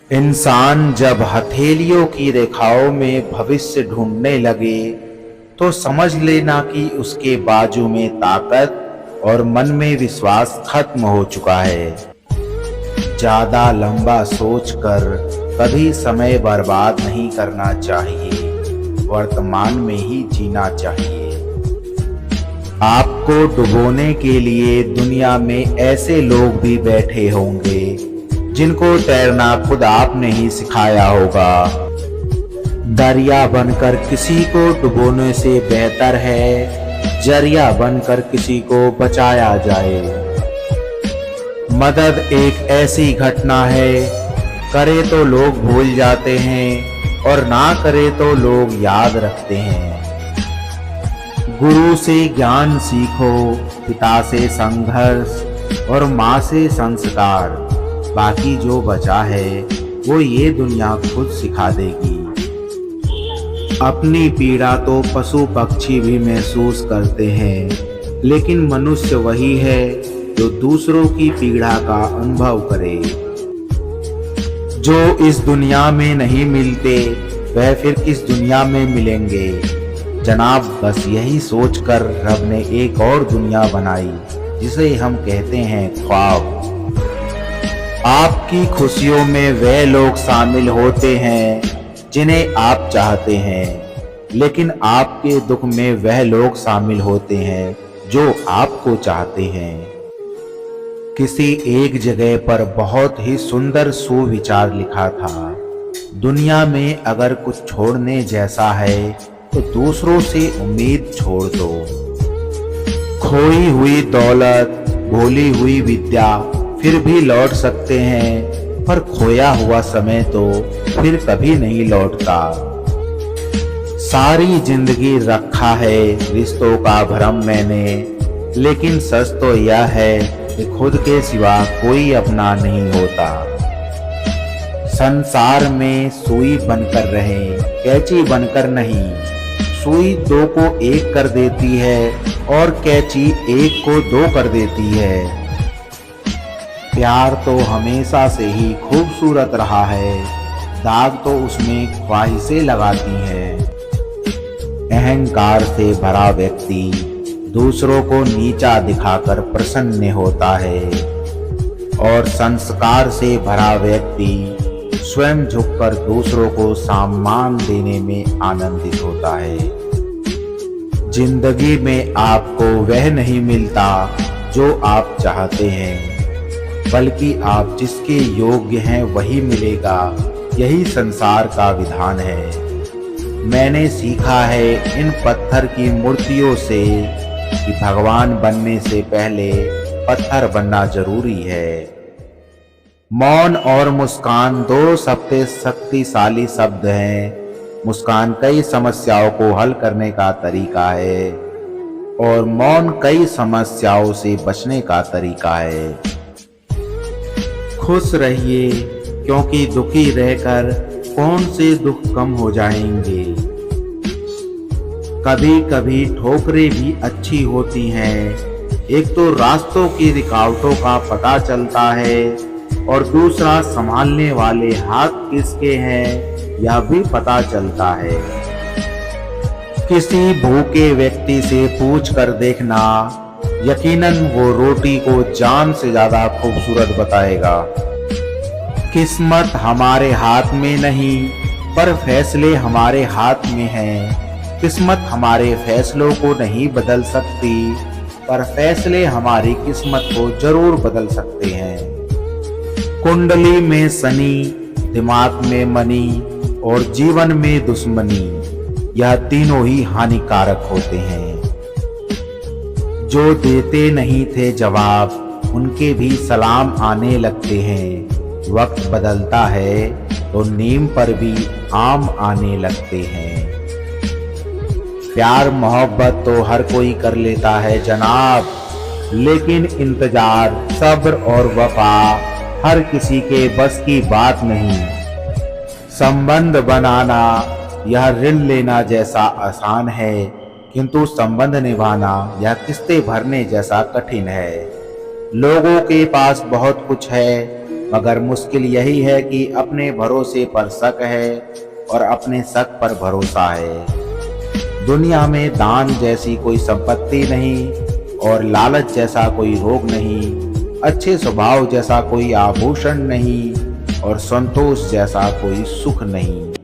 इंसान जब हथेलियों की रेखाओं में भविष्य ढूंढने लगे तो समझ लेना कि उसके बाजू में ताकत और मन में विश्वास खत्म हो चुका है। ज्यादा लंबा सोचकर कभी समय बर्बाद नहीं करना चाहिए, वर्तमान में ही जीना चाहिए। आपको डुबोने के लिए दुनिया में ऐसे लोग भी बैठे होंगे जिनको तैरना खुद आपने ही सिखाया होगा। दरिया बनकर किसी को डुबोने से बेहतर है जरिया बनकर किसी को बचाया जाए। मदद एक ऐसी घटना है, करे तो लोग भूल जाते हैं और ना करे तो लोग याद रखते हैं। गुरु से ज्ञान सीखो, पिता से संघर्ष और माँ से संस्कार। बाकी जो बचा है वो ये दुनिया खुद सिखा देगी। अपनी पीड़ा तो पशु पक्षी भी महसूस करते हैं, लेकिन मनुष्य वही है जो दूसरों की पीड़ा का अनुभव करे। जो इस दुनिया में नहीं मिलते वह फिर किस दुनिया में मिलेंगे। जनाब, बस यही सोचकर रब ने एक और दुनिया बनाई जिसे हम कहते हैं ख्वाब। आपकी खुशियों में वे लोग शामिल होते हैं जिन्हें आप चाहते हैं, लेकिन आपके दुख में वह लोग शामिल होते हैं जो आपको चाहते हैं। किसी एक जगह पर बहुत ही सुंदर सुविचार लिखा था, दुनिया में अगर कुछ छोड़ने जैसा है तो दूसरों से उम्मीद छोड़ दो। खोई हुई दौलत, भूली हुई विद्या फिर भी लौट सकते हैं, पर खोया हुआ समय तो फिर कभी नहीं लौटता। सारी जिंदगी रखा है रिश्तों का भ्रम मैंने, लेकिन सच तो यह है कि खुद के सिवा कोई अपना नहीं होता। संसार में सुई बनकर रहें, कैंची बनकर नहीं। सुई दो को एक कर देती है और कैंची एक को दो कर देती है। प्यार तो हमेशा से ही खूबसूरत रहा है, दाग तो उसमें ख्वाहिशें लगाती हैं। अहंकार से भरा व्यक्ति दूसरों को नीचा दिखाकर प्रसन्न होता है और संस्कार से भरा व्यक्ति स्वयं झुककर दूसरों को सम्मान देने में आनंदित होता है। जिंदगी में आपको वह नहीं मिलता जो आप चाहते हैं, बल्कि आप जिसके योग्य हैं वही मिलेगा। यही संसार का विधान है। मैंने सीखा है इन पत्थर की मूर्तियों से कि भगवान बनने से पहले पत्थर बनना जरूरी है। मौन और मुस्कान दो सबसे शक्तिशाली शब्द हैं। मुस्कान कई समस्याओं को हल करने का तरीका है और मौन कई समस्याओं से बचने का तरीका है। खुश रहिए, क्योंकि दुखी रहकर कौन से दुख कम हो जाएंगे। कभी कभी ठोकरें भी अच्छी होती हैं। एक तो रास्तों की रुकावटों का पता चलता है और दूसरा संभालने वाले हाथ किसके हैं यह भी पता चलता है। किसी भूखे व्यक्ति से पूछ कर देखना, यकीनन वो रोटी को जान से ज्यादा खूबसूरत बताएगा। किस्मत हमारे हाथ में नहीं, पर फैसले हमारे हाथ में हैं। किस्मत हमारे फैसलों को नहीं बदल सकती, पर फैसले हमारी किस्मत को जरूर बदल सकते हैं। कुंडली में शनि, दिमाग में मनी और जीवन में दुश्मनी, यह तीनों ही हानिकारक होते हैं। जो देते नहीं थे जवाब, उनके भी सलाम आने लगते हैं। वक्त बदलता है तो नीम पर भी आम आने लगते हैं। प्यार मोहब्बत तो हर कोई कर लेता है जनाब, लेकिन इंतजार, सब्र और वफा हर किसी के बस की बात नहीं। संबंध बनाना यह ऋण लेना जैसा आसान है, किंतु संबंध निभाना यह किस्तें भरने जैसा कठिन है। लोगों के पास बहुत कुछ है, मगर मुश्किल यही है कि अपने भरोसे पर शक है और अपने शक पर भरोसा है। दुनिया में दान जैसी कोई संपत्ति नहीं और लालच जैसा कोई रोग नहीं, अच्छे स्वभाव जैसा कोई आभूषण नहीं और संतोष जैसा कोई सुख नहीं।